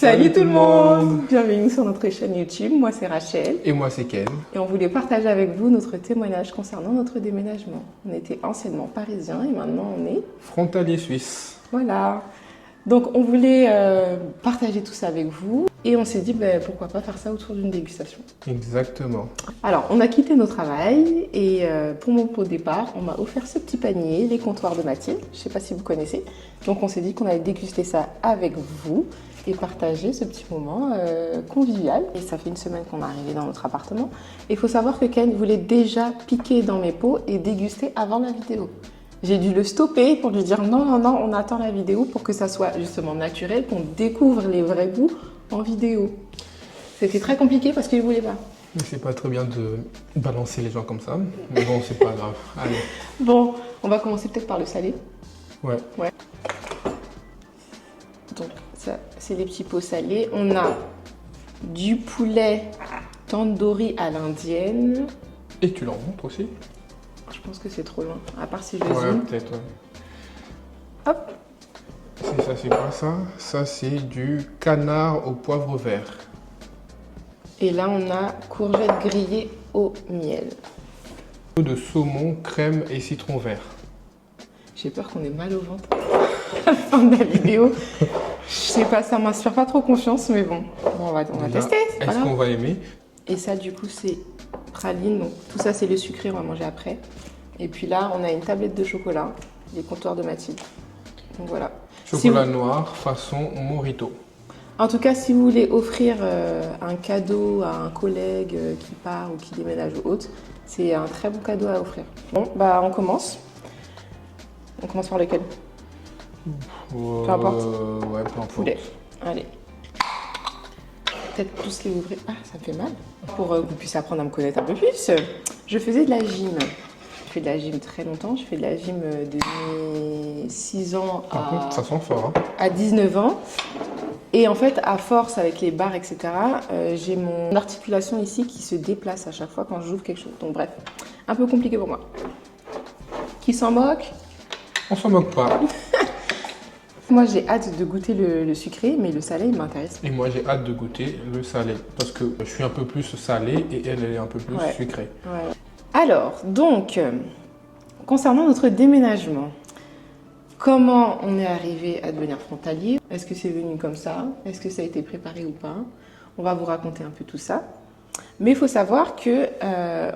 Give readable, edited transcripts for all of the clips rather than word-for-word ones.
Salut tout le monde! Bienvenue sur notre chaîne YouTube, moi c'est Rachel. Et moi c'est Ken. Et on voulait partager avec vous notre témoignage concernant notre déménagement. On était anciennement parisiens et maintenant on est... Frontalier suisse. Voilà. Donc on voulait partager tout ça avec vous et on s'est dit pourquoi pas faire ça autour d'une dégustation. Exactement. Alors on a quitté nos travails et pour mon pot de départ, on m'a offert ce petit panier, les comptoirs de Mathilde. Je ne sais pas si vous connaissez. Donc on s'est dit qu'on allait déguster ça avec vous et partager ce petit moment convivial. Et ça fait une semaine qu'on est arrivé dans notre appartement. Il faut savoir que Ken voulait déjà piquer dans mes pots et déguster avant la vidéo. J'ai dû le stopper pour lui dire non, on attend la vidéo pour que ça soit justement naturel, qu'on découvre les vrais goûts en vidéo. C'était très compliqué parce qu'il ne voulait pas. C'est pas très bien de balancer les gens comme ça, mais bon, c'est pas grave. Allez. Bon, on va commencer peut-être par le salé. Ouais. Donc, ça, c'est les petits pots salés. On a du poulet tandoori à l'indienne. Et tu leur montres aussi? Je pense que c'est trop loin, à part si je Ouais, zoome. peut-être, ouais. Hop. C'est ça, c'est quoi ça? Ça, c'est du canard au poivre vert. Et là, on a courgettes grillées au miel. De saumon, crème et citron vert. J'ai peur qu'on ait mal au ventre à la fin de la vidéo. Je sais pas, ça m'inspire pas trop confiance, mais bon, on va tester. Est-ce qu'on va aimer? Et ça, du coup, c'est praline. Donc, tout ça, c'est le sucré, on va manger après. Et puis là, on a une tablette de chocolat, les comptoirs de Mathilde. Donc voilà. Chocolat noir façon Morito. En tout cas, si vous voulez offrir un cadeau à un collègue qui part ou qui déménage ou autre, c'est un très bon cadeau à offrir. Bon, bah on commence. On commence par lequel? Peu importe. Ouais, peu importe. Poulet. Allez. Peut-être tous les ouvrir. Ah, ça me fait mal. Pour que vous puissiez apprendre à me connaître un peu plus, je faisais de la gym. Je fais de la gym très longtemps. Je fais de la gym de mes 6 ans Par contre, ça sent fort. Hein. à 19 ans. Et en fait, à force avec les barres, etc., j'ai mon articulation ici qui se déplace à chaque fois quand j'ouvre quelque chose. Donc bref, un peu compliqué pour moi. Qui s'en moque? On s'en moque pas. Moi, j'ai hâte de goûter le sucré, mais le salé, il m'intéresse. Et moi, j'ai hâte de goûter le salé. Parce que je suis un peu plus salé et elle est un peu plus sucrée. Ouais. Alors, donc, concernant notre déménagement, comment on est arrivé à devenir frontalier? Est-ce que c'est venu comme ça? Est-ce que ça a été préparé ou pas? On va vous raconter un peu tout ça. Mais il faut savoir que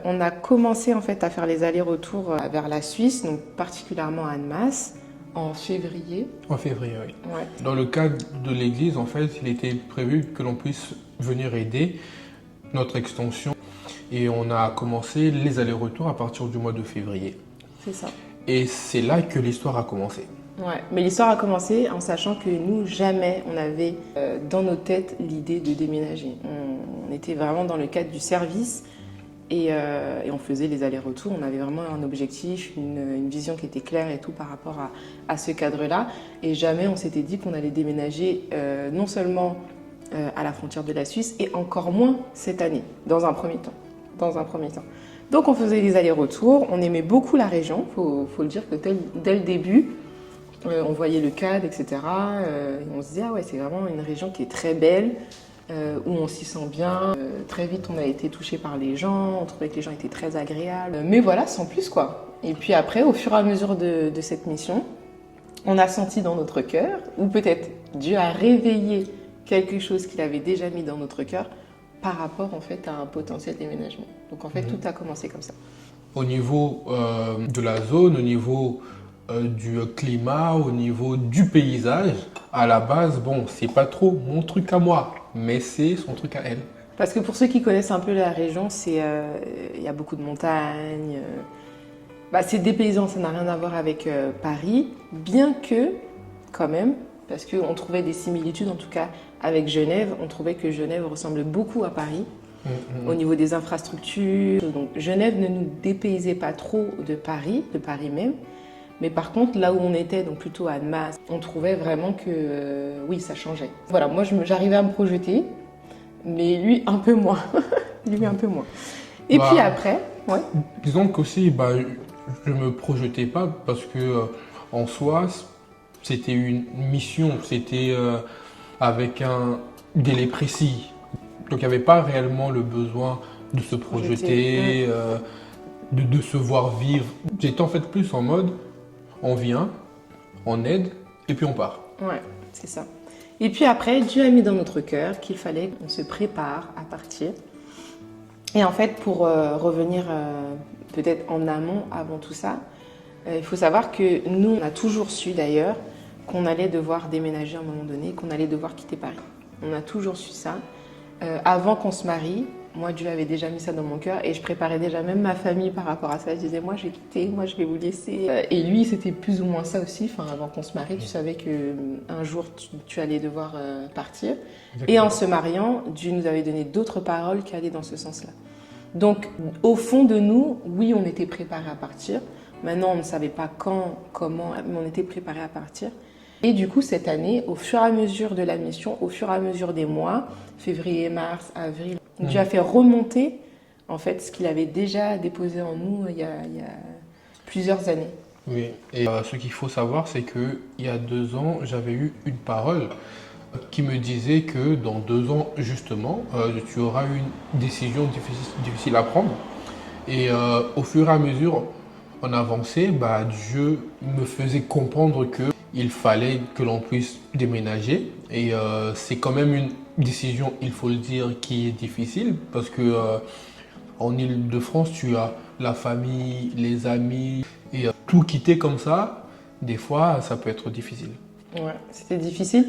on a commencé en fait à faire les allers-retours vers la Suisse, donc particulièrement à Annemasse, en février. En février, oui. Ouais. Dans le cadre de l'église, en fait, il était prévu que l'on puisse venir aider notre extension. Et on a commencé les allers-retours à partir du mois de février. C'est ça. Et c'est là que l'histoire a commencé. Ouais, mais l'histoire a commencé en sachant que nous, jamais on avait dans nos têtes l'idée de déménager. On était vraiment dans le cadre du service et on faisait les allers-retours. On avait vraiment un objectif, une vision qui était claire et tout par rapport à ce cadre-là. Et jamais on s'était dit qu'on allait déménager non seulement à la frontière de la Suisse et encore moins cette année, dans un premier temps. Donc on faisait les allers-retours, on aimait beaucoup la région, faut le dire que dès le début, on voyait le cadre, etc. Et on se disait, ah ouais, c'est vraiment une région qui est très belle, où on s'y sent bien. Très vite, on a été touché par les gens, on trouvait que les gens étaient très agréables. Mais voilà, sans plus quoi. Et puis après, au fur et à mesure de cette mission, on a senti dans notre cœur, ou peut-être Dieu a réveillé quelque chose qu'il avait déjà mis dans notre cœur, par rapport en fait à un potentiel déménagement. Donc en fait, tout a commencé comme ça. Au niveau de la zone, au niveau du climat, au niveau du paysage, à la base, bon, c'est pas trop mon truc à moi, mais c'est son truc à elle. Parce que pour ceux qui connaissent un peu la région, il y a beaucoup de montagnes. C'est dépaysant, ça n'a rien à voir avec Paris, bien que, quand même, parce qu'on trouvait des similitudes, en tout cas avec Genève, on trouvait que Genève ressemblait beaucoup à Paris au niveau des infrastructures. Donc Genève ne nous dépaysait pas trop de Paris même. Mais par contre, là où on était, donc plutôt à Annemasse, on trouvait vraiment que oui, ça changeait. Voilà, moi j'arrivais à me projeter, mais lui un peu moins. Et puis après, ouais. Disons qu'aussi, je ne me projetais pas parce que en soi, c'était une mission, c'était avec délai précis. Donc il n'y avait pas réellement le besoin de se projeter, de se voir vivre. J'étais en fait plus en mode, on vient, on aide et puis on part. Ouais, c'est ça. Et puis après, Dieu a mis dans notre cœur qu'il fallait qu'on se prépare à partir. Et en fait, pour revenir peut-être en amont avant tout ça, il faut savoir que nous, on a toujours su d'ailleurs qu'on allait devoir déménager à un moment donné, qu'on allait devoir quitter Paris. On a toujours su ça. Avant qu'on se marie, moi, Dieu avait déjà mis ça dans mon cœur et je préparais déjà même ma famille par rapport à ça. Je disais, moi, je vais quitter, moi, je vais vous laisser. Et lui, c'était plus ou moins ça aussi. Enfin, avant qu'on se marie, tu savais qu'un jour, tu allais devoir partir. Exactement. Et en se mariant, Dieu nous avait donné d'autres paroles qui allaient dans ce sens-là. Donc, au fond de nous, oui, on était préparés à partir. Maintenant, on ne savait pas quand, comment, mais on était préparés à partir. Et du coup, cette année, au fur et à mesure de la mission, au fur et à mesure des mois, février, mars, avril, Dieu a fait remonter en fait ce qu'il avait déjà déposé en nous il y a plusieurs années. Oui, et ce qu'il faut savoir, c'est qu'il y a 2 ans, j'avais eu une parole qui me disait que dans 2 ans, justement, tu auras une décision difficile à prendre. Et au fur et à mesure, on avançait, Dieu me faisait comprendre qu'il fallait que l'on puisse déménager. Et c'est quand même une décision, il faut le dire, qui est difficile parce que en Île-de-France, tu as la famille, les amis et tout quitter comme ça, des fois, ça peut être difficile. Ouais, c'était difficile.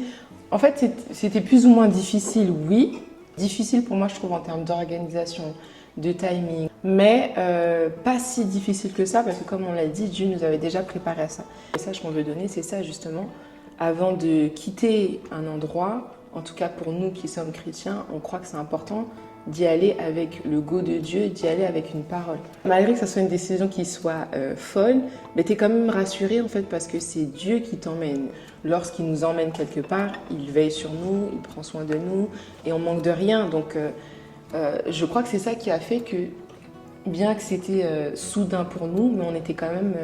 En fait, c'était plus ou moins difficile, oui. Difficile pour moi, je trouve, en termes d'organisation, de timing, mais pas si difficile que ça parce que comme on l'a dit, Dieu nous avait déjà préparé à ça. Le message qu'on veut donner, c'est ça justement. Avant de quitter un endroit, en tout cas pour nous qui sommes chrétiens, on croit que c'est important d'y aller avec le go de Dieu, d'y aller avec une parole. Malgré que ça soit une décision qui soit folle, mais tu es quand même rassuré en fait parce que c'est Dieu qui t'emmène. Lorsqu'il nous emmène quelque part, il veille sur nous, il prend soin de nous et on manque de rien. Donc je crois que c'est ça qui a fait que, bien que c'était soudain pour nous, mais on était quand même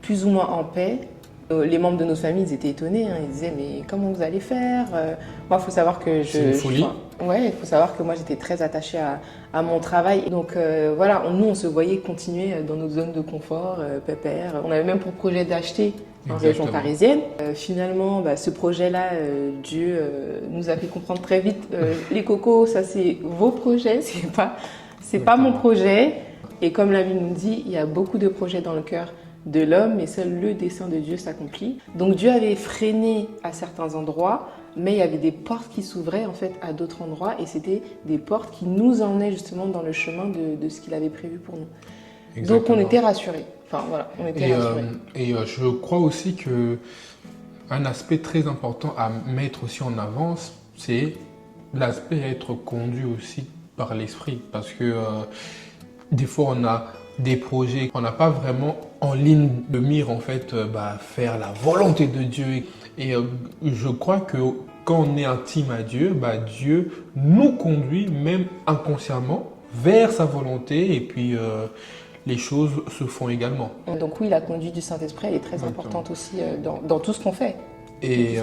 plus ou moins en paix. Les membres de nos familles, ils étaient étonnés. Ils disaient, mais comment vous allez faire? Moi, il faut savoir que c'est une folie. Ouais, il faut savoir que moi, j'étais très attachée à mon travail. Donc voilà, nous, on se voyait continuer dans notre zone de confort, pépère. On avait même pour projet d'acheter en région parisienne. Finalement, ce projet-là, Dieu nous a fait comprendre très vite, les cocos, ça c'est vos projets, c'est pas mon projet. Et comme la Bible nous dit, il y a beaucoup de projets dans le cœur de l'homme, mais seul le dessein de Dieu s'accomplit. Donc Dieu avait freiné à certains endroits, mais il y avait des portes qui s'ouvraient en fait à d'autres endroits, et c'était des portes qui nous emmenaient justement dans le chemin de ce qu'il avait prévu pour nous. Exactement. Donc on était rassurés. Enfin voilà, on était rassurés. Et je crois aussi que un aspect très important à mettre aussi en avant, c'est l'aspect être conduit aussi par l'esprit, parce que des fois on a des projets qu'on n'a pas vraiment en ligne de mire en fait, faire la volonté de Dieu. Et je crois que quand on est intime à Dieu, Dieu nous conduit même inconsciemment vers sa volonté et puis les choses se font également. Donc oui, la conduite du Saint-Esprit elle est très importante aussi dans tout ce qu'on fait. Et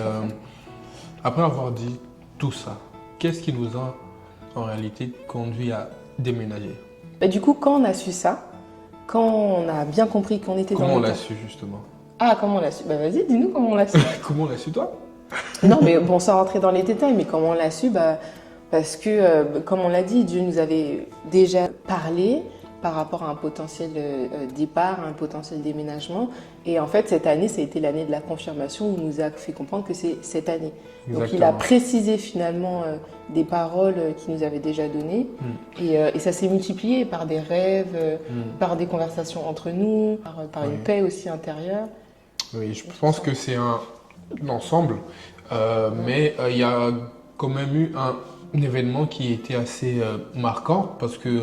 après avoir dit tout ça, qu'est-ce qui nous a en réalité conduit à déménager? Du coup, quand on a su ça, quand on a bien compris qu'on était comment on l'a su justement? Ah, comment on l'a su? Vas-y, dis-nous comment on l'a su. Comment on l'a su toi? Non, mais bon, sans rentrer dans les détails, mais comment on l'a su? Parce que, comme on l'a dit, Dieu nous avait déjà parlé par rapport à un potentiel départ, un potentiel déménagement. Et en fait, cette année, ça a été l'année de la confirmation où il nous a fait comprendre que c'est cette année. Exactement. Donc, il a précisé finalement des paroles qu'il nous avait déjà données. Et ça s'est multiplié par des rêves, par des conversations entre nous, par une paix aussi intérieure. Oui, je pense que c'est un ensemble. Mais il y a quand même eu un événement qui était assez marquant parce que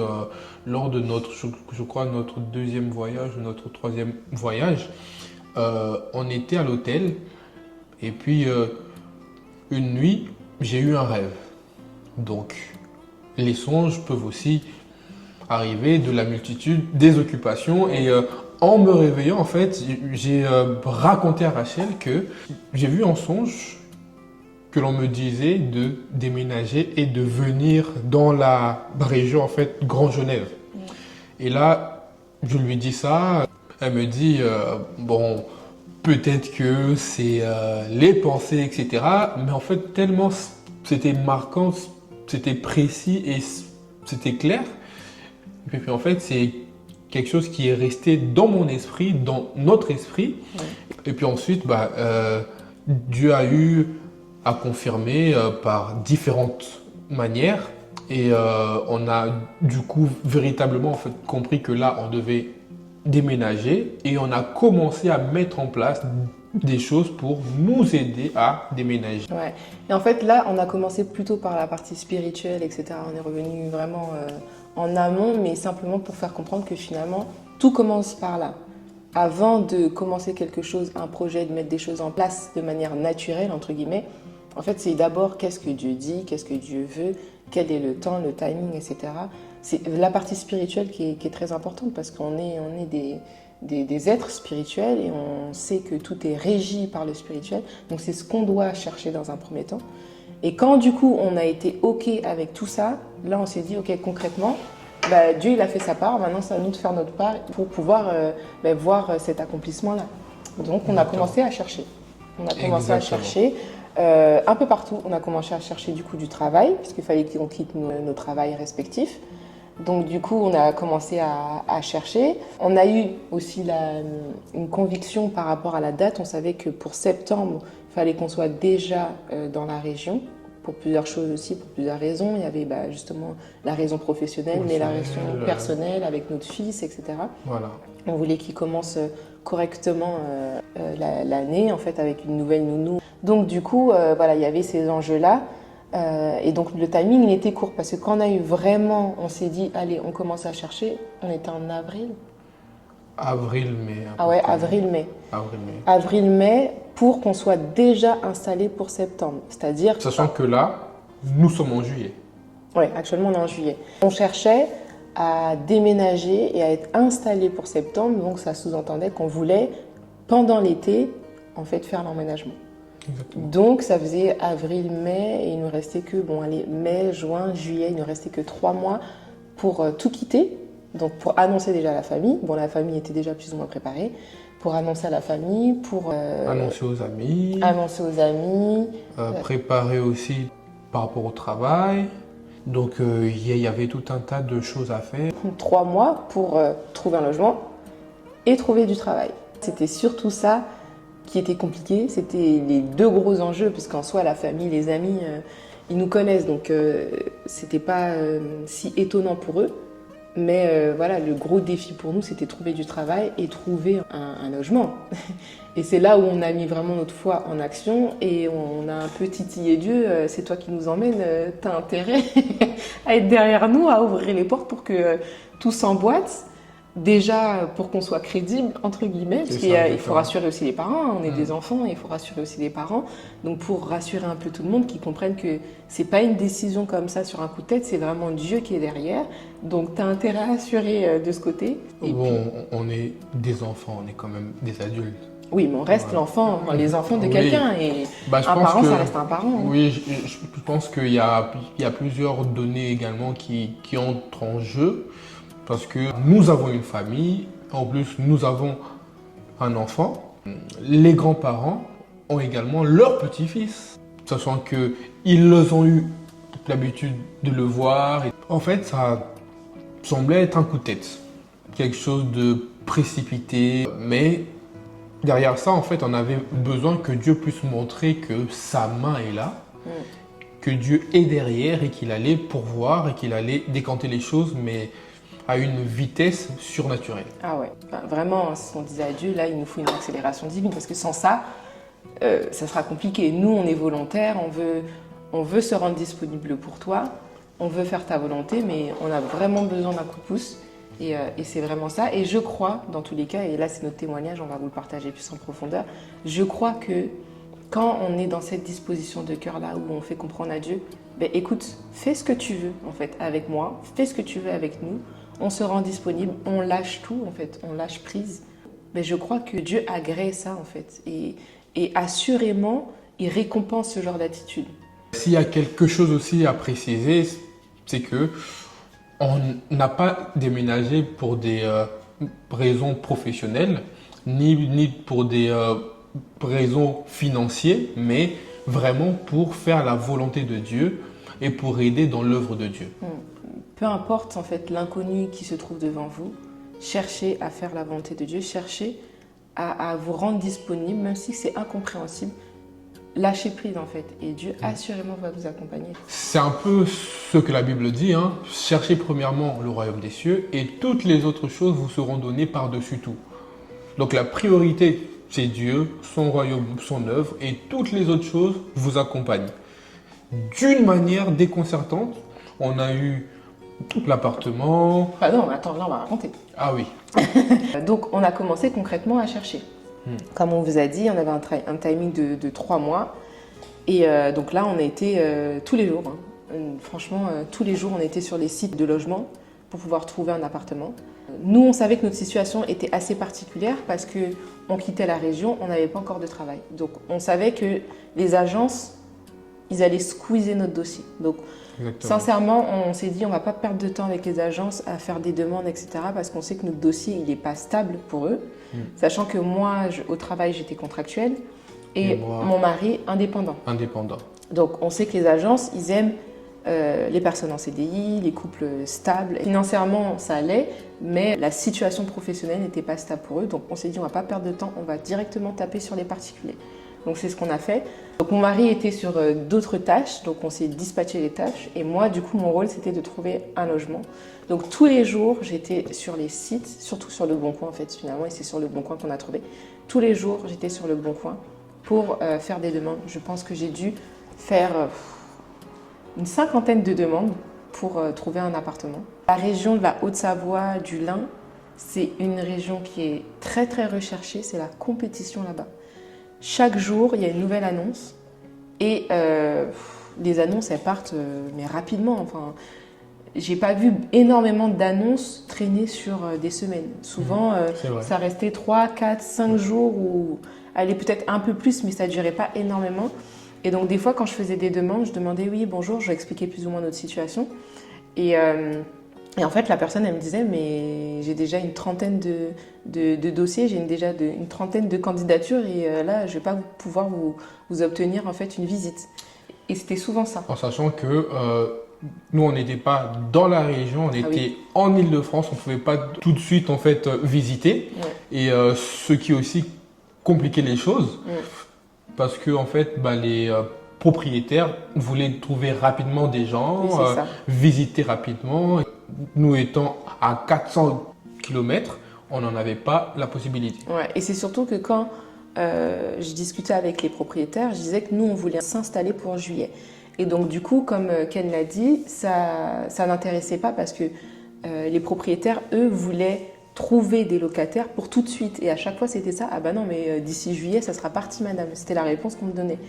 lors de notre, je crois, notre deuxième voyage, notre troisième voyage, on était à l'hôtel et puis une nuit, j'ai eu un rêve. Donc, les songes peuvent aussi arriver de la multitude des occupations et en me réveillant, en fait, j'ai raconté à Rachel que j'ai vu en songe que l'on me disait de déménager et de venir dans la région, en fait, Grand Genève. Et là, je lui dis ça, elle me dit, bon, peut-être que c'est les pensées, etc. Mais en fait, tellement c'était marquant, c'était précis et c'était clair. Et puis en fait, c'est quelque chose qui est resté dans mon esprit, dans notre esprit. Ouais. Et puis ensuite, Dieu a eu à confirmer par différentes manières. Et on a du coup véritablement en fait, compris que là, on devait déménager. Et on a commencé à mettre en place des choses pour nous aider à déménager. Ouais. Et en fait, là, on a commencé plutôt par la partie spirituelle, etc. On est revenu vraiment en amont, mais simplement pour faire comprendre que finalement, tout commence par là. Avant de commencer quelque chose, un projet, de mettre des choses en place de manière naturelle, entre guillemets, en fait, c'est d'abord qu'est-ce que Dieu dit, qu'est-ce que Dieu veut, quel est le temps, le timing, etc. C'est la partie spirituelle qui est très importante parce qu'on est des êtres spirituels et on sait que tout est régi par le spirituel. Donc c'est ce qu'on doit chercher dans un premier temps. Et quand du coup on a été OK avec tout ça, là on s'est dit OK concrètement, Dieu il a fait sa part, maintenant c'est à nous de faire notre part pour pouvoir voir cet accomplissement-là. Donc on a commencé à chercher. On a commencé à chercher un peu partout. On a commencé à chercher du coup du travail, puisqu'il fallait qu'on quitte nos travails respectifs. Donc du coup, on a commencé à chercher. On a eu aussi une conviction par rapport à la date. On savait que pour septembre, il fallait qu'on soit déjà dans la région, pour plusieurs choses aussi, pour plusieurs raisons. Il y avait justement la raison professionnelle, mais la raison personnelle avec notre fils, etc. Voilà. On voulait qu'il commence correctement l'année, en fait, avec une nouvelle nounou. Donc du coup, il y avait ces enjeux-là. Et donc le timing il était court parce que quand on a eu vraiment, on s'est dit allez on commence à chercher, on était en avril. Avril-mai. Ah ouais, avril-mai. Avril-mai. Avril-mai pour qu'on soit déjà installé pour septembre. C'est-à-dire... Sachant que là, nous sommes en juillet. Oui, actuellement on est en juillet. On cherchait à déménager et à être installé pour septembre, donc ça sous-entendait qu'on voulait pendant l'été en fait faire l'emménagement. Exactement. Donc ça faisait avril, mai et il nous restait que mai, juin, juillet, il nous restait que 3 mois pour tout quitter. Donc pour annoncer déjà à la famille, la famille était déjà plus ou moins préparée, pour annoncer à la famille, pour annoncer aux amis, préparer aussi par rapport au travail. Donc il y avait tout un tas de choses à faire. 3 mois pour trouver un logement et trouver du travail. C'était surtout ça qui était compliqué, c'était les 2 gros enjeux, parce qu'en soi, la famille, les amis, ils nous connaissent, donc c'était pas si étonnant pour eux. Mais le gros défi pour nous, c'était trouver du travail et trouver un logement. Et c'est là où on a mis vraiment notre foi en action et on a un peu titillé Dieu, c'est toi qui nous emmènes, t'as intérêt à être derrière nous, à ouvrir les portes pour que tout s'emboîte. Déjà pour qu'on soit crédible, entre guillemets, parce qu'il faut rassurer aussi les parents, on est des enfants, et il faut rassurer aussi les parents. Donc pour rassurer un peu tout le monde, qu'ils comprennent que c'est pas une décision comme ça sur un coup de tête, c'est vraiment Dieu qui est derrière. Donc tu as intérêt à assurer de ce côté. Et on est des enfants, on est quand même des adultes. Oui, mais on reste l'enfant, les enfants de quelqu'un, et un parent, ça reste un parent. Oui, je pense qu'il y a plusieurs données également qui entrent en jeu. Parce que nous avons une famille, en plus nous avons un enfant. Les grands-parents ont également leur petit-fils, sachant qu'ils ont eu l'habitude de le voir. En fait, ça semblait être un coup de tête, quelque chose de précipité. Mais derrière ça, en fait, on avait besoin que Dieu puisse montrer que sa main est là, que Dieu est derrière et qu'il allait pourvoir et qu'il allait décanter les choses, mais à une vitesse surnaturelle. Ah ouais, vraiment, si on disait à Dieu, là, il nous faut une accélération divine, parce que sans ça, ça sera compliqué. Nous, on est volontaires, on veut se rendre disponible pour toi, on veut faire ta volonté, mais on a vraiment besoin d'un coup de pouce, et c'est vraiment ça. Et je crois, dans tous les cas, et là, c'est notre témoignage, on va vous le partager plus en profondeur, je crois que quand on est dans cette disposition de cœur-là, où on fait comprendre à Dieu, écoute, fais ce que tu veux, en fait, avec moi, fais ce que tu veux avec nous, on se rend disponible, on lâche tout en fait, on lâche prise. Mais je crois que Dieu agrée ça en fait. Et assurément, il récompense ce genre d'attitude. S'il y a quelque chose aussi à préciser, c'est que on n'a pas déménagé pour des raisons professionnelles, ni pour des raisons financières, mais vraiment pour faire la volonté de Dieu et pour aider dans l'œuvre de Dieu. Peu importe en fait l'inconnu qui se trouve devant vous, cherchez à faire la volonté de Dieu, cherchez à vous rendre disponible, même si c'est incompréhensible. Lâchez prise en fait, et Dieu assurément va vous accompagner. C'est un peu ce que la Bible dit, hein. Cherchez premièrement le royaume des cieux et toutes les autres choses vous seront données par-dessus tout. Donc la priorité, c'est Dieu, son royaume, son œuvre, et toutes les autres choses vous accompagnent. D'une manière déconcertante, on a eu l'appartement. Ah non, attends, là on va raconter. Ah oui. Donc on a commencé concrètement à chercher. Comme on vous a dit, on avait un timing de 3 mois. Et donc là, on a été tous les jours. Franchement, tous les jours, on était sur les sites de logement pour pouvoir trouver un appartement. Nous, on savait que notre situation était assez particulière parce qu'on quittait la région, on n'avait pas encore de travail. Donc on savait que les agences, ils allaient squeezer notre dossier. Donc Exactement. sincèrement, on s'est dit on ne va pas perdre de temps avec les agences à faire des demandes, etc. parce qu'on sait que notre dossier, il n'est pas stable pour eux. Sachant que moi, au travail, j'étais contractuelle et mon mari, indépendant. Donc, on sait que les agences, ils aiment les personnes en CDI, les couples stables. Financièrement, ça allait, mais la situation professionnelle n'était pas stable pour eux. Donc, on s'est dit, on ne va pas perdre de temps, on va directement taper sur les particuliers. Donc, c'est ce qu'on a fait. Donc, mon mari était sur d'autres tâches, donc on s'est dispatché les tâches. Et moi, du coup, mon rôle, c'était de trouver un logement. Donc, tous les jours, j'étais sur les sites, surtout sur Le Bon Coin, en fait, finalement, et c'est sur Le Bon Coin qu'on a trouvé. Tous les jours, j'étais sur Le Bon Coin pour faire des demandes. Je pense que j'ai dû faire une 50aine de demandes pour trouver un appartement. La région de la Haute-Savoie, du Lin, c'est une région qui est très, très recherchée. C'est la compétition là-bas. Chaque jour, il y a une nouvelle annonce et les annonces, elles partent mais rapidement. Enfin, j'ai pas vu énormément d'annonces traîner sur des semaines. Souvent, ça restait 3, 4, 5 jours ou allez peut-être un peu plus, mais ça durait pas énormément. Et donc des fois, quand je faisais des demandes, je demandais oui, bonjour, je expliquais plus ou moins notre situation. Et en fait, la personne, elle me disait, mais j'ai déjà une trentaine de dossiers, j'ai déjà une trentaine de candidatures et là, je ne vais pas pouvoir vous obtenir en fait une visite. Et c'était souvent ça. En sachant que nous, on n'était pas dans la région, on était en Île-de-France, on ne pouvait pas tout de suite en fait visiter. Ouais. Et ce qui aussi compliquait les choses, parce que en fait, les propriétaires voulaient trouver rapidement des gens, visiter rapidement. Nous étant à 400 km, on n'en avait pas la possibilité. Ouais, et c'est surtout que quand je discutais avec les propriétaires, je disais que nous, on voulait s'installer pour juillet. Et donc, du coup, comme Ken l'a dit, ça n'intéressait pas parce que les propriétaires, eux, voulaient trouver des locataires pour tout de suite. Et à chaque fois, c'était ça. Ah bah non, mais d'ici juillet, ça sera parti, madame. C'était la réponse qu'on me donnait.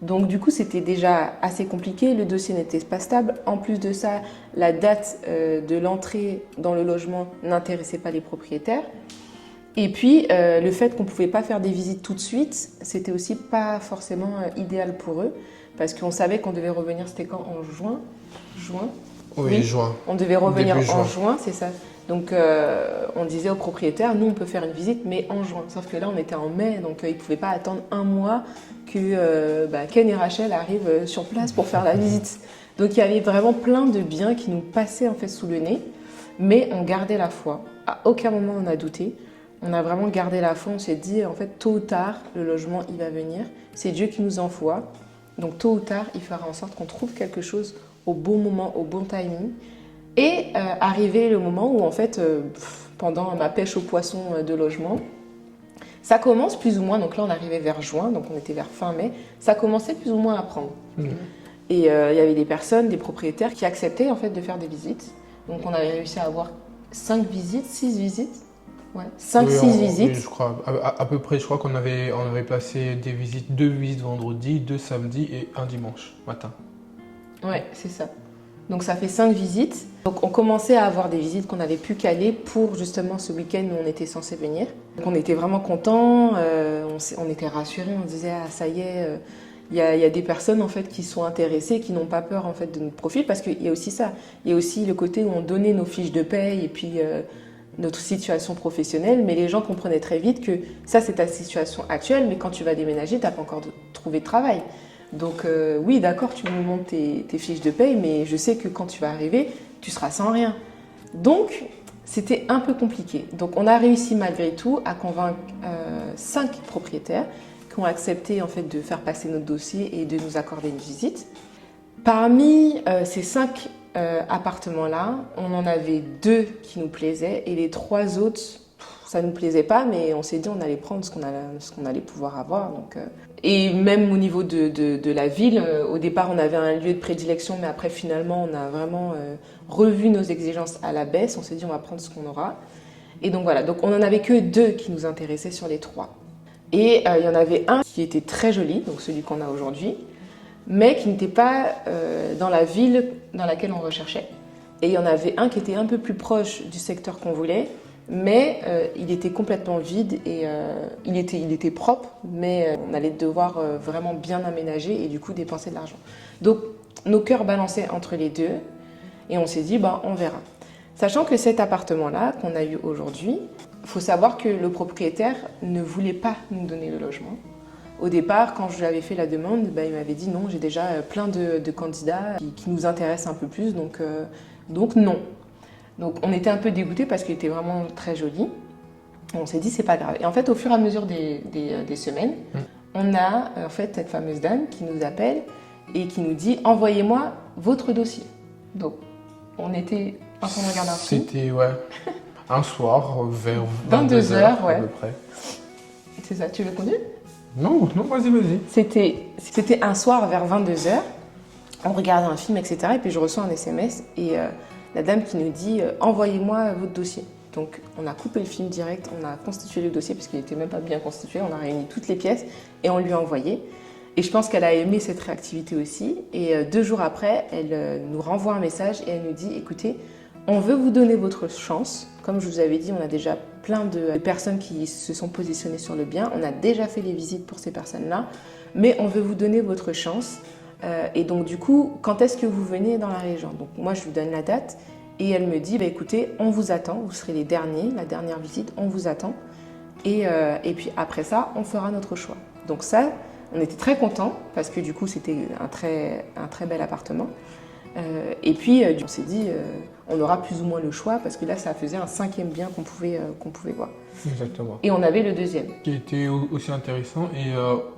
Donc du coup, c'était déjà assez compliqué, le dossier n'était pas stable. En plus de ça, la date de l'entrée dans le logement n'intéressait pas les propriétaires. Et puis, le fait qu'on ne pouvait pas faire des visites tout de suite, c'était aussi pas forcément idéal pour eux, parce qu'on savait qu'on devait revenir, c'était quand? En juin? Oui, juin. On devait revenir en juin, c'est ça. Donc, on disait aux propriétaires, nous, on peut faire une visite, mais en juin. Sauf que là, on était en mai, donc ils ne pouvaient pas attendre un mois que Ken et Rachel arrivent sur place pour faire la visite. Donc, il y avait vraiment plein de biens qui nous passaient en fait sous le nez, mais on gardait la foi. À aucun moment, on a douté. On a vraiment gardé la foi. On s'est dit, en fait, tôt ou tard, le logement, il va venir. C'est Dieu qui nous envoie. Donc, tôt ou tard, il fera en sorte qu'on trouve quelque chose au bon moment, au bon timing. Et arrivé le moment où, en fait, pendant ma pêche aux poissons de logement, ça commence plus ou moins, donc là on arrivait vers juin, donc on était vers fin mai, ça commençait plus ou moins à prendre. Et il y avait des personnes, des propriétaires qui acceptaient en fait de faire des visites. Donc on avait réussi à avoir 5 visites, 6 visites. Ouais, 5-6 visites. Oui, je crois, à peu près, je crois qu'on avait placé des visites, 2 visites vendredi, 2 samedi et 1 dimanche matin. Ouais, c'est ça. Donc ça fait 5 visites. Donc on commençait à avoir des visites qu'on avait pu caler pour justement ce week-end où on était censé venir. Donc on était vraiment contents, on était rassurés, on disait ah ça y est, il y a des personnes en fait qui sont intéressées, qui n'ont pas peur en fait de notre profil, parce qu'il y a aussi ça. Il y a aussi le côté où on donnait nos fiches de paye et puis notre situation professionnelle, mais les gens comprenaient très vite que ça c'est ta situation actuelle, mais quand tu vas déménager, tu n'as pas encore trouvé de travail. Donc oui, d'accord, tu me montres tes fiches de paye, mais je sais que quand tu vas arriver, tu seras sans rien. Donc c'était un peu compliqué. Donc on a réussi malgré tout à convaincre 5 propriétaires qui ont accepté en fait de faire passer notre dossier et de nous accorder une visite. Parmi ces 5 appartements-là, on en avait 2 qui nous plaisaient et les 3 autres, ça ne nous plaisait pas, mais on s'est dit on allait prendre ce qu'on allait pouvoir avoir. Donc, et même au niveau de la ville, au départ on avait un lieu de prédilection, mais après finalement on a vraiment revu nos exigences à la baisse. On s'est dit on va prendre ce qu'on aura. Et donc voilà, donc on n'en avait que 2 qui nous intéressaient sur les 3. Et il y en avait un qui était très joli, donc celui qu'on a aujourd'hui, mais qui n'était pas dans la ville dans laquelle on recherchait. Et il y en avait un qui était un peu plus proche du secteur qu'on voulait, mais il était complètement vide et il était propre, mais on allait devoir vraiment bien aménager et du coup dépenser de l'argent. Donc nos cœurs balançaient entre les deux et on s'est dit on verra. Sachant que cet appartement-là qu'on a eu aujourd'hui, il faut savoir que le propriétaire ne voulait pas nous donner le logement. Au départ, quand je lui avais fait la demande, il m'avait dit non, j'ai déjà plein de candidats qui nous intéressent un peu plus, donc non. Donc on était un peu dégoûtés parce qu'il était vraiment très joli. On s'est dit c'est pas grave. Et en fait, au fur et à mesure des semaines, on a en fait cette fameuse dame qui nous appelle et qui nous dit envoyez-moi votre dossier. Donc on était en train de regarder un film. C'était un soir vers 22h à peu près. C'est ça, tu veux conduire? Non, vas-y. C'était un soir vers 22h. On regardait un film, etc. Et puis je reçois un SMS et la dame qui nous dit envoyez-moi votre dossier. Donc on a coupé le film direct, on a constitué le dossier parce qu'il n'était même pas bien constitué. On a réuni toutes les pièces et on lui a envoyé. Et je pense qu'elle a aimé cette réactivité aussi. Et 2 jours après, elle nous renvoie un message et elle nous dit écoutez, on veut vous donner votre chance. Comme je vous avais dit, on a déjà plein de personnes qui se sont positionnées sur le bien. On a déjà fait les visites pour ces personnes-là. Mais on veut vous donner votre chance. Et donc du coup, quand est-ce que vous venez dans la région? Donc moi, je lui donne la date. Et elle me dit, écoutez, on vous attend. Vous serez les derniers, la dernière visite, on vous attend. Et puis après ça, on fera notre choix. Donc ça, on était très contents parce que du coup, c'était un très bel appartement. Et puis, on s'est dit, on aura plus ou moins le choix parce que là, ça faisait un 5e bien qu'on pouvait voir. Exactement. Et on avait le 2e. Qui était aussi intéressant et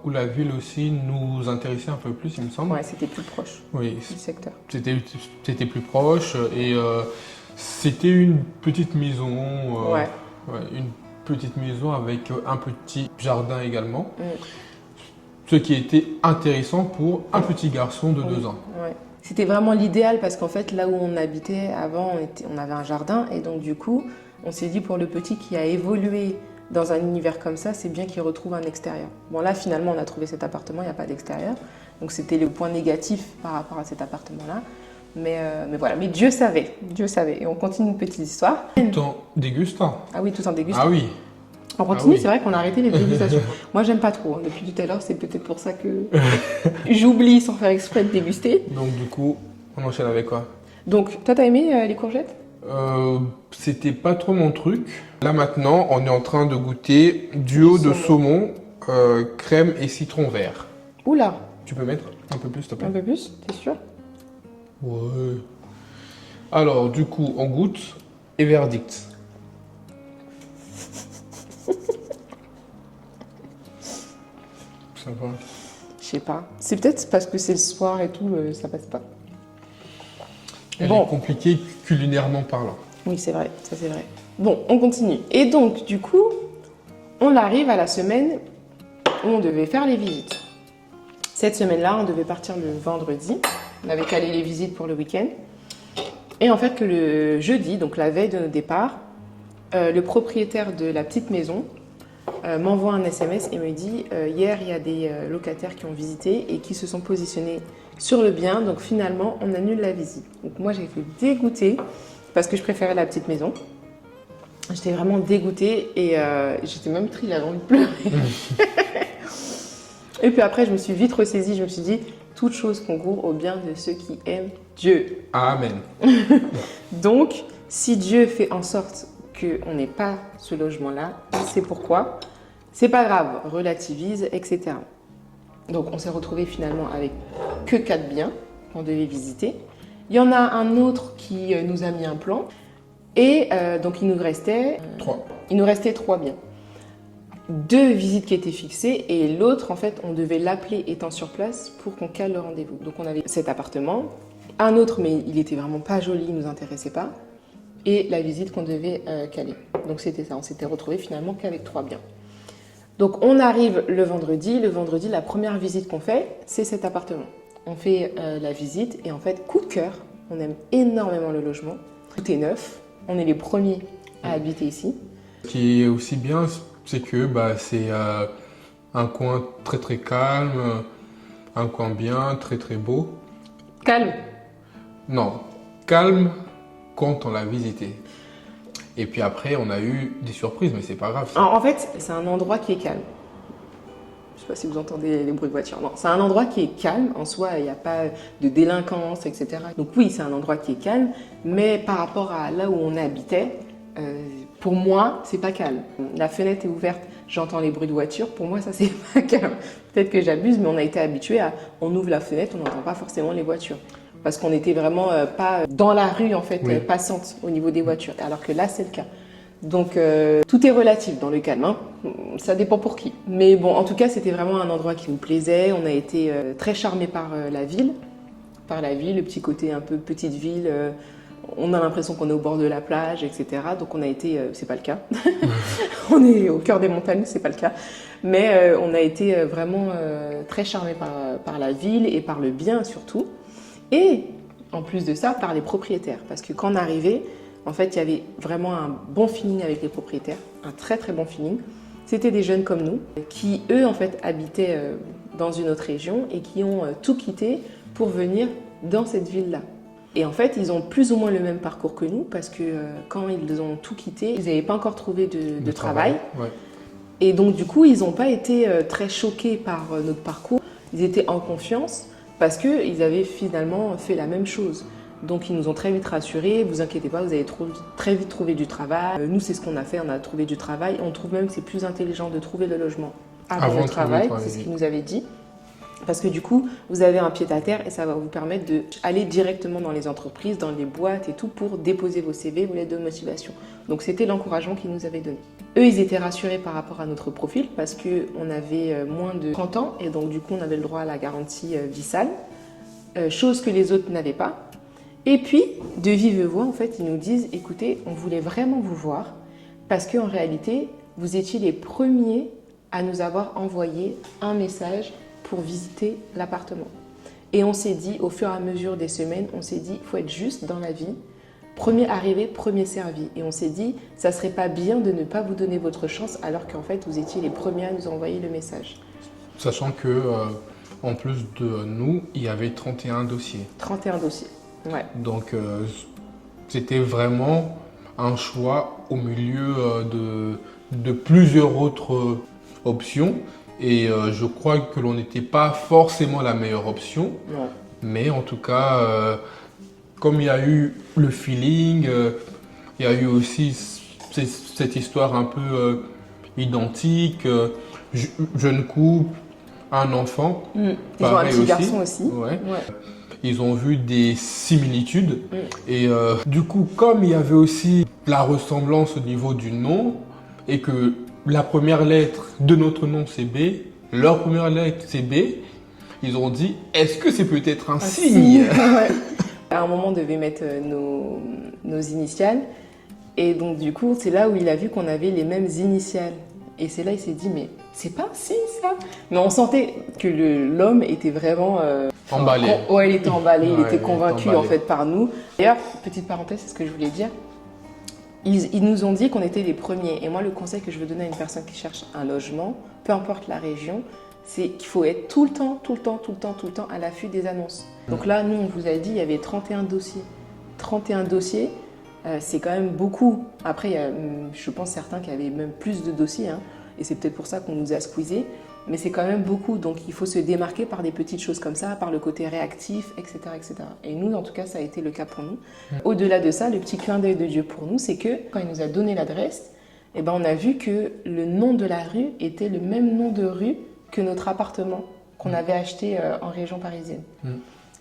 où la ville aussi nous intéressait un peu plus, il me semble. Ouais, c'était plus proche du secteur. C'était plus proche et c'était une petite maison. Une petite maison avec un petit jardin également. Ce qui était intéressant pour un petit garçon de 2 ans. Ouais. C'était vraiment l'idéal parce qu'en fait, là où on habitait avant, on avait un jardin et donc du coup, on s'est dit pour le petit qui a évolué dans un univers comme ça, c'est bien qu'il retrouve un extérieur. Bon là, finalement, on a trouvé cet appartement, il n'y a pas d'extérieur. Donc c'était le point négatif par rapport à cet appartement-là. Mais voilà, mais Dieu savait. Et on continue une petite histoire. Tout en dégustant. Ah oui, tout en dégustant. Ah oui. On continue, c'est vrai qu'on a arrêté les dégustations. Moi, j'aime pas trop. Depuis tout à l'heure, c'est peut-être pour ça que j'oublie sans faire exprès de déguster. Donc, du coup, on enchaîne avec quoi? Donc, toi, t'as aimé les courgettes? C'était pas trop mon truc. Là, maintenant, on est en train de goûter duo de saumon, crème et citron vert. Oula! Tu peux mettre un peu plus, s'il te plaît? Un peu plus, t'es sûr? Ouais. Alors, du coup, on goûte et verdict. Ça va. Je sais pas. C'est peut-être parce que c'est le soir et tout, ça passe pas. Elle est compliquée culinairement parlant. Oui, c'est vrai, ça c'est vrai. Bon, on continue. Et donc, du coup, on arrive à la semaine où on devait faire les visites. Cette semaine-là, on devait partir le vendredi. On avait calé les visites pour le week-end. Et en fait, le jeudi, donc la veille de notre départ, le propriétaire de la petite maison m'envoie un SMS et me dit hier, il y a des locataires qui ont visité et qui se sont positionnés sur le bien. Donc finalement, on annule la visite. Donc moi, j'ai été dégoûtée parce que je préférais la petite maison. J'étais vraiment dégoûtée et j'étais même triste, j'avais envie de pleurer. Et puis après, je me suis vite ressaisie, je me suis dit, toute chose concourt au bien de ceux qui aiment Dieu. Amen. Donc, si Dieu fait en sorte qu'on n'ait pas ce logement-là, c'est pourquoi. C'est pas grave, relativise, etc. Donc, on s'est retrouvé finalement avec que 4 biens qu'on devait visiter. Il y en a un autre qui nous a mis un plan. Et donc, il nous restait 3. Il nous restait 3 biens. 2 visites qui étaient fixées et l'autre, en fait, on devait l'appeler étant sur place pour qu'on cale le rendez-vous. Donc, on avait cet appartement, un autre, mais il était vraiment pas joli, il nous intéressait pas, et la visite qu'on devait caler. Donc, c'était ça. On s'était retrouvés finalement qu'avec 3 biens. Donc, on arrive le vendredi. Le vendredi, la première visite qu'on fait, c'est cet appartement. On fait la visite et en fait, coup de cœur, on aime énormément le logement. Tout est neuf. On est les premiers à habiter ici. Ce qui est aussi bien, c'est que c'est un coin très très calme, un coin bien, très très beau. Calme. Non, calme quand on l'a visité. Et puis après, on a eu des surprises, mais c'est pas grave. Ça. En fait, c'est un endroit qui est calme. Je sais pas si vous entendez les bruits de voiture. Non, c'est un endroit qui est calme. En soi, il n'y a pas de délinquance, etc. Donc oui, c'est un endroit qui est calme, mais par rapport à là où on habitait, pour moi, c'est pas calme. La fenêtre est ouverte, j'entends les bruits de voiture. Pour moi, ça, c'est pas calme. Peut-être que j'abuse, mais on a été habitué à... On ouvre la fenêtre, on n'entend pas forcément les voitures. Parce qu'on n'était vraiment pas dans la rue, en fait, oui. passante au niveau des voitures. Alors que là, c'est le cas. Donc, tout est relatif dans le calme. Hein. Ça dépend pour qui. Mais bon, en tout cas, c'était vraiment un endroit qui nous plaisait. On a été très charmés par la ville. Par la ville, le petit côté un peu petite ville. On a l'impression qu'on est au bord de la plage, etc. Donc on a été, c'est pas le cas. On est au cœur des montagnes, c'est pas le cas. Mais on a été vraiment très charmés par la ville et par le bien surtout. Et en plus de ça, par les propriétaires. Parce que quand on arrivait, en fait, il y avait vraiment un bon feeling avec les propriétaires, un très très bon feeling. C'était des jeunes comme nous qui, eux, en fait, habitaient dans une autre région et qui ont tout quitté pour venir dans cette ville-là. Et en fait, ils ont plus ou moins le même parcours que nous parce que quand ils ont tout quitté, ils n'avaient pas encore trouvé de travail. Ouais. Et donc, du coup, ils n'ont pas été très choqués par notre parcours. Ils étaient en confiance parce qu'ils avaient finalement fait la même chose. Donc, ils nous ont très vite rassurés. Vous inquiétez pas, vous allez très vite trouver du travail. Nous, c'est ce qu'on a fait, on a trouvé du travail. On trouve même que c'est plus intelligent de trouver le logement avant le travail. C'est ce qu'ils nous avaient dit. Parce que du coup, vous avez un pied-à-terre et ça va vous permettre d'aller directement dans les entreprises, dans les boîtes et tout pour déposer vos CV, vos lettres de motivation. Donc c'était l'encouragement qu'ils nous avaient donné. Eux, ils étaient rassurés par rapport à notre profil parce qu'on avait moins de 30 ans et donc du coup, on avait le droit à la garantie Vissal, chose que les autres n'avaient pas. Et puis, de vive voix, en fait, ils nous disent, écoutez, on voulait vraiment vous voir parce qu'en réalité, vous étiez les premiers à nous avoir envoyé un message pour visiter l'appartement. Et on s'est dit, au fur et à mesure des semaines, on s'est dit, il faut être juste dans la vie. Premier arrivé, premier servi. Et on s'est dit, ça serait pas bien de ne pas vous donner votre chance alors qu'en fait, vous étiez les premiers à nous envoyer le message. Sachant que, en plus de nous, il y avait 31 dossiers. 31 dossiers, ouais. Donc, c'était vraiment un choix au milieu de plusieurs autres options. Et je crois que l'on n'était pas forcément la meilleure option. Non. Mais en tout cas, comme il y a eu le feeling, il y a eu aussi cette histoire un peu identique, jeune couple, un enfant. Ils ont un petit garçon aussi. Ouais. Ouais. Ils ont vu des similitudes. Et du coup, comme il y avait aussi la ressemblance au niveau du nom et que la première lettre de notre nom, c'est B. Leur première lettre, c'est B. Ils ont dit, est-ce que c'est peut-être un signe Ouais. À un moment, on devait mettre nos initiales. Et donc, du coup, c'est là où il a vu qu'on avait les mêmes initiales. Et c'est là il s'est dit, mais c'est pas un signe, ça. Mais on sentait que l'homme était vraiment... emballé. Ouais, il était emballé, il Ouais, était convaincu, en fait, par nous. D'ailleurs, petite parenthèse, c'est ce que je voulais dire. Ils nous ont dit qu'on était les premiers. Et moi, le conseil que je veux donner à une personne qui cherche un logement, peu importe la région, c'est qu'il faut être tout le temps à l'affût des annonces. Donc là, nous, on vous a dit, il y avait 31 dossiers. 31 dossiers, c'est quand même beaucoup. Après, il y a, je pense, certains qui avaient même plus de dossiers. Hein, et c'est peut-être pour ça qu'on nous a squeezés. mais c'est quand même beaucoup. Donc il faut se démarquer par des petites choses comme ça, par le côté réactif, etc., etc. Et nous, en tout cas, ça a été le cas pour nous. Au-delà de ça, le petit clin d'œil de Dieu pour nous, c'est que quand il nous a donné l'adresse, eh ben, on a vu que le nom de la rue était le même nom de rue que notre appartement qu'on avait acheté en région parisienne.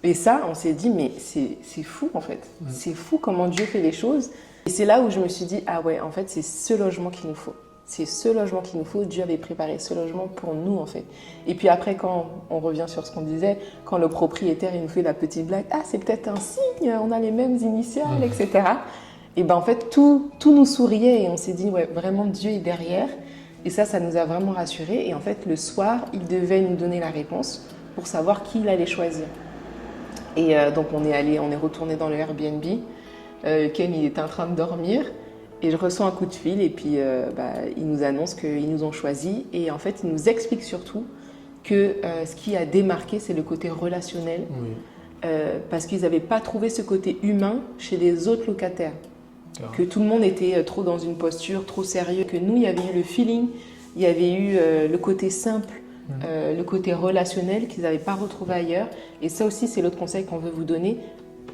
Et ça, on s'est dit, mais c'est fou en fait. C'est fou comment Dieu fait les choses. Et c'est là où je me suis dit, ah ouais, en fait, c'est ce logement qu'il nous faut. C'est ce logement qu'il nous faut. Dieu avait préparé ce logement pour nous, en fait. Et puis après, quand on revient sur ce qu'on disait, quand le propriétaire il nous fait la petite blague, ah, c'est peut-être un signe, on a les mêmes initiales, etc. Et ben en fait, tout nous souriait et on s'est dit, ouais, vraiment, Dieu est derrière. Et ça nous a vraiment rassurés. Et en fait, le soir, il devait nous donner la réponse pour savoir qui il allait choisir. Et donc, on est retourné dans le Airbnb. Ken, il était en train de dormir. Et je reçois un coup de fil et puis ils nous annoncent qu'ils nous ont choisis. Et en fait, ils nous expliquent surtout que ce qui a démarqué, c'est le côté relationnel. Parce qu'ils n'avaient pas trouvé ce côté humain chez les autres locataires. Que tout le monde était trop dans une posture, trop sérieux. Que nous, il y avait eu le feeling, il y avait eu le côté simple, le côté relationnel qu'ils n'avaient pas retrouvé ailleurs. Et ça aussi, c'est l'autre conseil qu'on veut vous donner.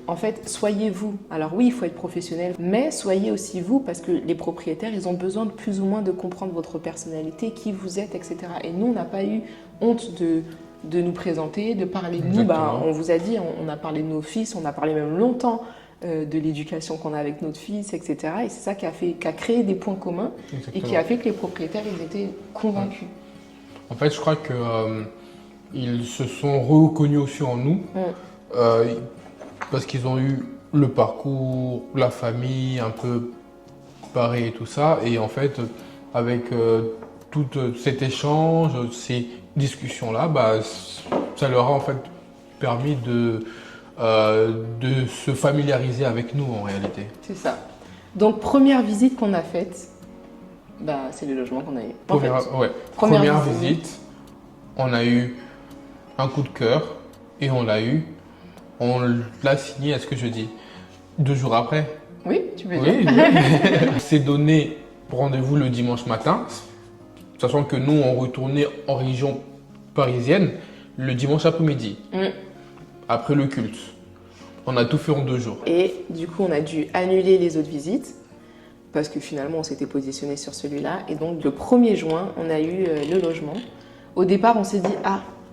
En fait, soyez vous. Alors oui, il faut être professionnel, mais soyez aussi vous parce que les propriétaires, ils ont besoin de plus ou moins de comprendre votre personnalité, qui vous êtes, etc. Et nous, on n'a pas eu honte de nous présenter, de parler de nous. On vous a dit, on a parlé de nos fils, on a parlé même longtemps de l'éducation qu'on a avec notre fils, etc. Et c'est ça qui a créé des points communs et qui a fait que les propriétaires, ils étaient convaincus. En fait, je crois que ils se sont reconnus aussi en nous. Parce qu'ils ont eu le parcours, la famille un peu pareil et tout ça. Et en fait, avec tout cet échange, ces discussions-là, ça leur a en fait permis de se familiariser avec nous en réalité. C'est ça. Donc, première visite qu'on a faite, c'est le logement qu'on a eu. Première visite, on a eu un coup de cœur et on l'a eu. On l'a signé, est-ce que je dis 2 jours après? Oui, tu peux dire. On s'est donné rendez-vous le dimanche matin, sachant que nous, on retournait en région parisienne le dimanche après-midi, après le culte. On a tout fait en 2 jours. Et du coup, on a dû annuler les autres visites, parce que finalement, on s'était positionné sur celui-là. Et donc, le 1er juin, on a eu le logement. Au départ, on s'est dit,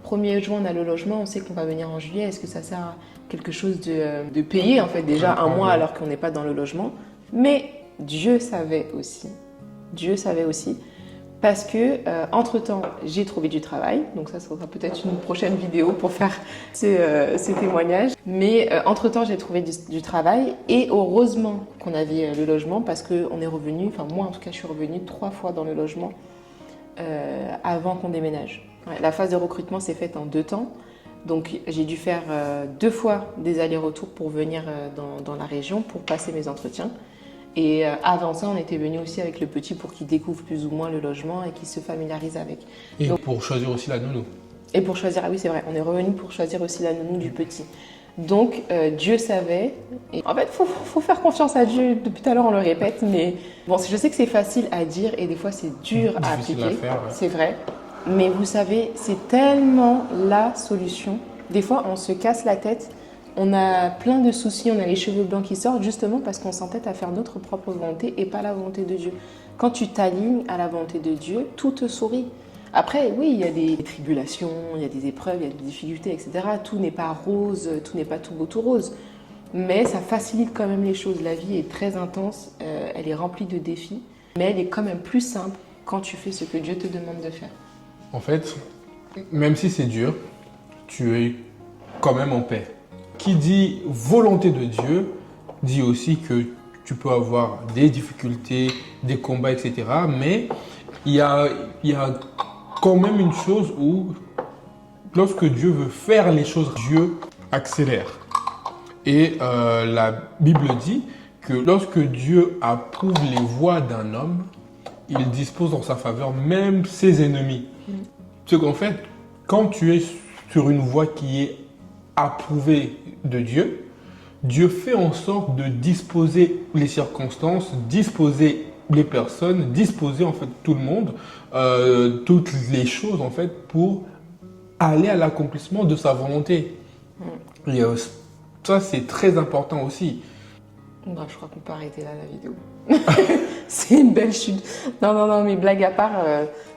1er juin, on a le logement, on sait qu'on va venir en juillet. Est-ce que ça sert à quelque chose de payer, en fait, déjà un mois alors qu'on n'est pas dans le logement? Mais Dieu savait aussi. Parce que, entre-temps, j'ai trouvé du travail. Donc ça sera peut-être une prochaine vidéo pour faire ces témoignages. Mais entre-temps, j'ai trouvé du travail. Et heureusement qu'on avait le logement parce qu'on est revenu, enfin moi en tout cas, je suis revenue 3 fois dans le logement avant qu'on déménage. La phase de recrutement s'est faite en 2 temps. Donc j'ai dû faire 2 fois des allers-retours pour venir dans la région pour passer mes entretiens. Et avant ça, on était venu aussi avec le petit pour qu'il découvre plus ou moins le logement et qu'il se familiarise avec. Et donc, pour choisir aussi la nounou. Et pour choisir, oui c'est vrai, on est revenu pour choisir aussi la nounou du petit. Donc Dieu savait. Et en fait, faut faire confiance à Dieu. Depuis tout à l'heure, on le répète, mais bon, je sais que c'est facile à dire et des fois c'est dur à appliquer. À faire, c'est vrai. Mais vous savez, c'est tellement la solution. Des fois, on se casse la tête, on a plein de soucis, on a les cheveux blancs qui sortent justement parce qu'on s'entête à faire notre propre volonté et pas la volonté de Dieu. Quand tu t'alignes à la volonté de Dieu, tout te sourit. Après, oui, il y a des tribulations, il y a des épreuves, il y a des difficultés, etc. Tout n'est pas rose, tout n'est pas tout beau, tout rose. Mais ça facilite quand même les choses. La vie est très intense, elle est remplie de défis, mais elle est quand même plus simple quand tu fais ce que Dieu te demande de faire. En fait, même si c'est dur, tu es quand même en paix. Qui dit volonté de Dieu, dit aussi que tu peux avoir des difficultés, des combats, etc. Mais il y a quand même une chose où, lorsque Dieu veut faire les choses, Dieu accélère. Et la Bible dit que lorsque Dieu approuve les voies d'un homme, il dispose en sa faveur même ses ennemis. C'est qu'en fait, quand tu es sur une voie qui est approuvée de Dieu, Dieu fait en sorte de disposer les circonstances, disposer les personnes, disposer en fait tout le monde, toutes les choses en fait pour aller à l'accomplissement de sa volonté. Et ça c'est très important aussi. Bon, je crois qu'on peut arrêter là la vidéo. C'est une belle chute. Non, mais blague à part,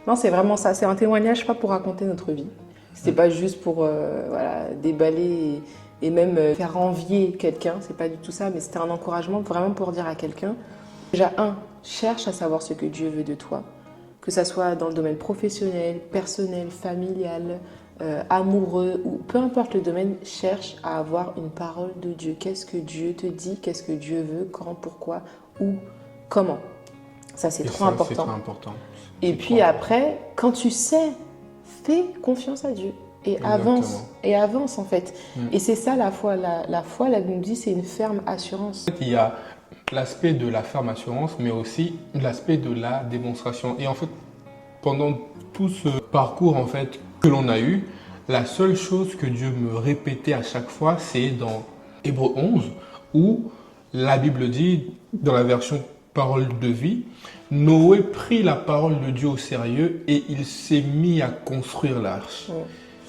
non, c'est vraiment ça. C'est un témoignage pas pour raconter notre vie. C'était pas juste pour voilà, déballer et même faire envier quelqu'un. C'est pas du tout ça, mais c'était un encouragement vraiment pour dire à quelqu'un. Déjà, cherche à savoir ce que Dieu veut de toi. Que ça soit dans le domaine professionnel, personnel, familial, amoureux, ou peu importe le domaine, cherche à avoir une parole de Dieu. Qu'est-ce que Dieu te dit? Qu'est-ce que Dieu veut? Quand? Pourquoi? Où? Comment? Ça, c'est trop important. C'est très important. Et puis après, quand tu sais, fais confiance à Dieu. Et avance en fait. Et c'est ça la foi. La foi, la Bible nous dit, c'est une ferme assurance. En fait, il y a l'aspect de la ferme assurance, mais aussi l'aspect de la démonstration. Et en fait, pendant tout ce parcours en fait que l'on a eu, la seule chose que Dieu me répétait à chaque fois, c'est dans Hébreux 11, où la Bible dit, dans la version parole de vie, Noé prit la parole de Dieu au sérieux et il s'est mis à construire l'arche.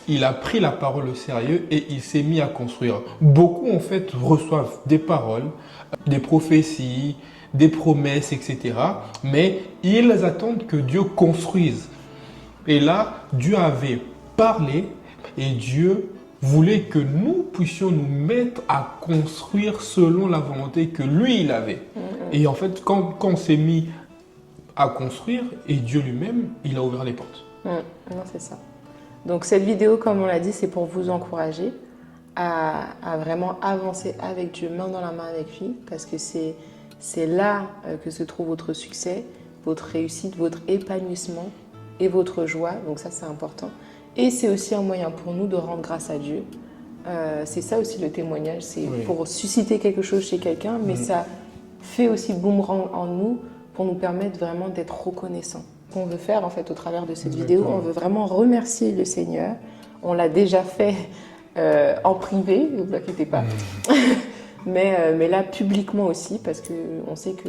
Il a pris la parole au sérieux et il s'est mis à construire. Beaucoup, en fait, reçoivent des paroles, des prophéties, des promesses, etc. Mais ils attendent que Dieu construise. Et là, Dieu avait parlé et Dieu voulait que nous puissions nous mettre à construire selon la volonté que lui, il avait. Et en fait, quand on s'est mis à construire, et Dieu lui-même, il a ouvert les portes. Non, c'est ça. Donc cette vidéo, comme on l'a dit, c'est pour vous encourager à vraiment avancer avec Dieu, main dans la main avec lui, parce que c'est là que se trouve votre succès, votre réussite, votre épanouissement et votre joie. Donc ça, c'est important. Et c'est aussi un moyen pour nous de rendre grâce à Dieu. C'est ça aussi le témoignage, c'est pour susciter quelque chose chez quelqu'un, mais ça fait aussi boomerang en nous pour nous permettre vraiment d'être reconnaissants. Ce qu'on veut faire en fait au travers de cette vidéo, on veut vraiment remercier le Seigneur. On l'a déjà fait en privé, ne vous inquiétez pas. mais là publiquement aussi, parce qu'on sait que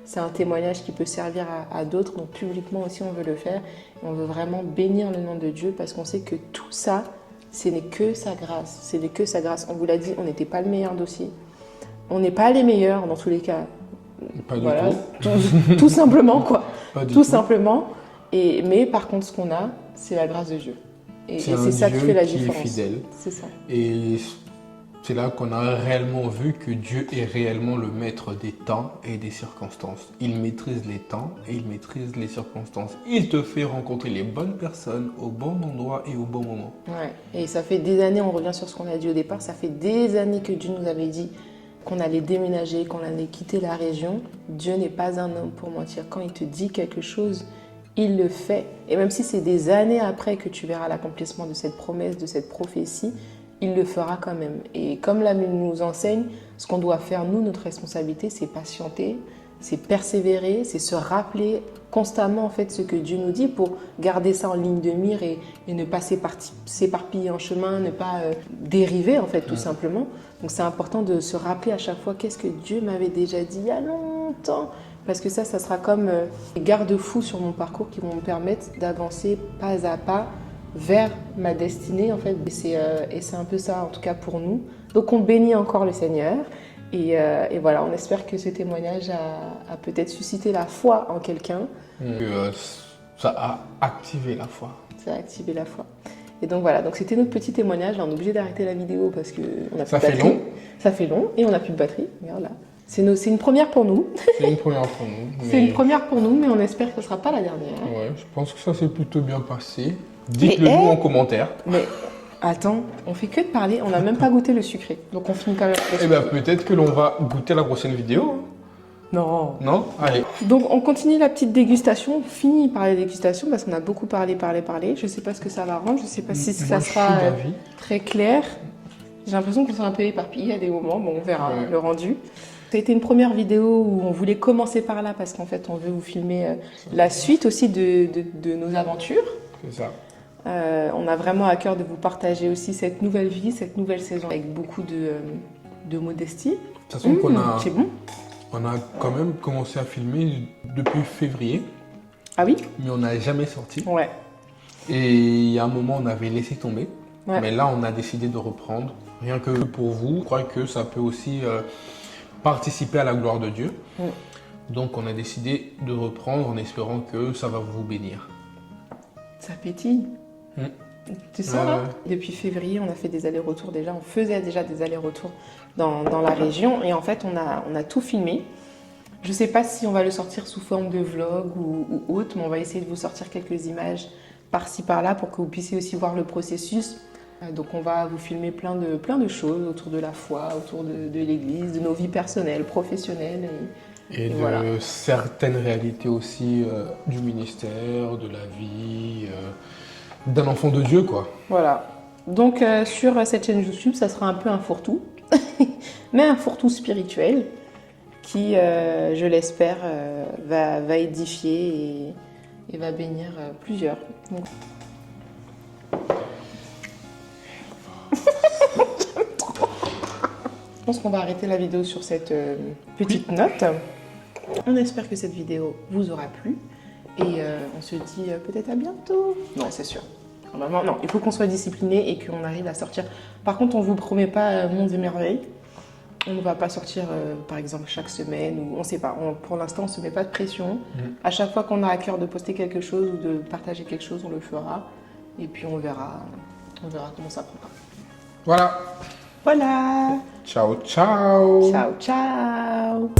c'est un témoignage qui peut servir à d'autres, donc publiquement aussi on veut le faire. Et on veut vraiment bénir le nom de Dieu parce qu'on sait que tout ça, ce n'est que sa grâce. Ce n'est que sa grâce. On vous l'a dit, on n'était pas le meilleur dossier. On n'est pas les meilleurs dans tous les cas. Pas du tout. Tout simplement quoi. Tout simplement. Mais par contre, ce qu'on a, c'est la grâce de Dieu. Et c'est ça qui fait la différence. Est fidèle. C'est ça. Et c'est là qu'on a réellement vu que Dieu est réellement le maître des temps et des circonstances. Il maîtrise les temps et il maîtrise les circonstances. Il te fait rencontrer les bonnes personnes au bon endroit et au bon moment. Ouais. Et ça fait des années, on revient sur ce qu'on a dit au départ, ça fait des années que Dieu nous avait dit qu'on allait déménager, qu'on allait quitter la région. Dieu n'est pas un homme pour mentir. Quand il te dit quelque chose, il le fait. Et même si c'est des années après que tu verras l'accomplissement de cette promesse, de cette prophétie, il le fera quand même. Et comme la Bible nous enseigne, ce qu'on doit faire, nous, notre responsabilité, c'est patienter, c'est persévérer, c'est se rappeler constamment en fait ce que Dieu nous dit pour garder ça en ligne de mire et ne pas s'éparpiller en chemin, ne pas dériver en fait tout simplement. Donc c'est important de se rappeler à chaque fois qu'est-ce que Dieu m'avait déjà dit il y a longtemps. Parce que ça sera comme des garde-fous sur mon parcours qui vont me permettre d'avancer pas à pas vers ma destinée en fait. Et c'est un peu ça en tout cas pour nous. Donc on bénit encore le Seigneur. Et voilà, on espère que ce témoignage a peut-être suscité la foi en quelqu'un. Ça a activé la foi. Ça a activé la foi. Et donc voilà, donc c'était notre petit témoignage. Là, on est obligé d'arrêter la vidéo parce qu'on a plus de batterie. Long. Ça fait long et on n'a plus de batterie. Regarde là. C'est une première pour nous. C'est une première pour nous. Mais... C'est une première pour nous, mais on espère que ce ne sera pas la dernière. Ouais, je pense que ça s'est plutôt bien passé. Dites-le nous en commentaire. Mais attends, on fait que de parler, on n'a même pas goûté le sucré. Donc on finit quand même. Eh bien, peut-être que l'on va goûter la prochaine vidéo. Non. Non? Allez. Donc on continue la petite dégustation, on finit par la dégustation parce qu'on a beaucoup parlé. Je ne sais pas ce que ça va rendre, je ne sais pas si ça sera très clair. J'ai l'impression qu'on s'est un peu éparpillé à des moments, bon on verra le rendu. Ça a été une première vidéo où on voulait commencer par là parce qu'en fait on veut vous filmer la suite aussi de nos aventures. C'est ça. On a vraiment à cœur de vous partager aussi cette nouvelle vie, cette nouvelle saison avec beaucoup de modestie. De toute façon, C'est bon. On a quand même commencé à filmer depuis février, Ah oui? mais on n'a jamais sorti. Ouais. Et il y a un moment, on avait laissé tomber. Ouais. Mais là, on a décidé de reprendre. Rien que pour vous, je crois que ça peut aussi participer à la gloire de Dieu. Donc, on a décidé de reprendre en espérant que ça va vous bénir. Ça pétille. Tu sens là? Depuis février, on a fait des allers-retours déjà. On faisait déjà des allers-retours dans la région. Et en fait, on a tout filmé. Je ne sais pas si on va le sortir sous forme de vlog ou autre, mais on va essayer de vous sortir quelques images par-ci par-là pour que vous puissiez aussi voir le processus. Donc on va vous filmer plein de choses autour de la foi, autour de l'église, de nos vies personnelles, professionnelles. Et de voilà. certaines réalités aussi du ministère, de la vie, d'un enfant de Dieu, quoi. Voilà. Donc sur cette chaîne YouTube, ça sera un peu un fourre-tout, mais un fourre-tout spirituel qui, je l'espère, va édifier et va bénir plusieurs. Donc... Je pense qu'on va arrêter la vidéo sur cette petite note. On espère que cette vidéo vous aura plu et on se dit peut-être à bientôt. Non, c'est sûr. Normalement, non, il faut qu'on soit discipliné et qu'on arrive à sortir. Par contre, on ne vous promet pas mondes et merveilles. On ne va pas sortir, par exemple, chaque semaine ou on ne sait pas. Pour l'instant, on ne se met pas de pression. À chaque fois qu'on a à cœur de poster quelque chose ou de partager quelque chose, on le fera. Et puis on verra comment ça prendra. Voilà. Voilà. Ciao, ciao. Ciao, ciao.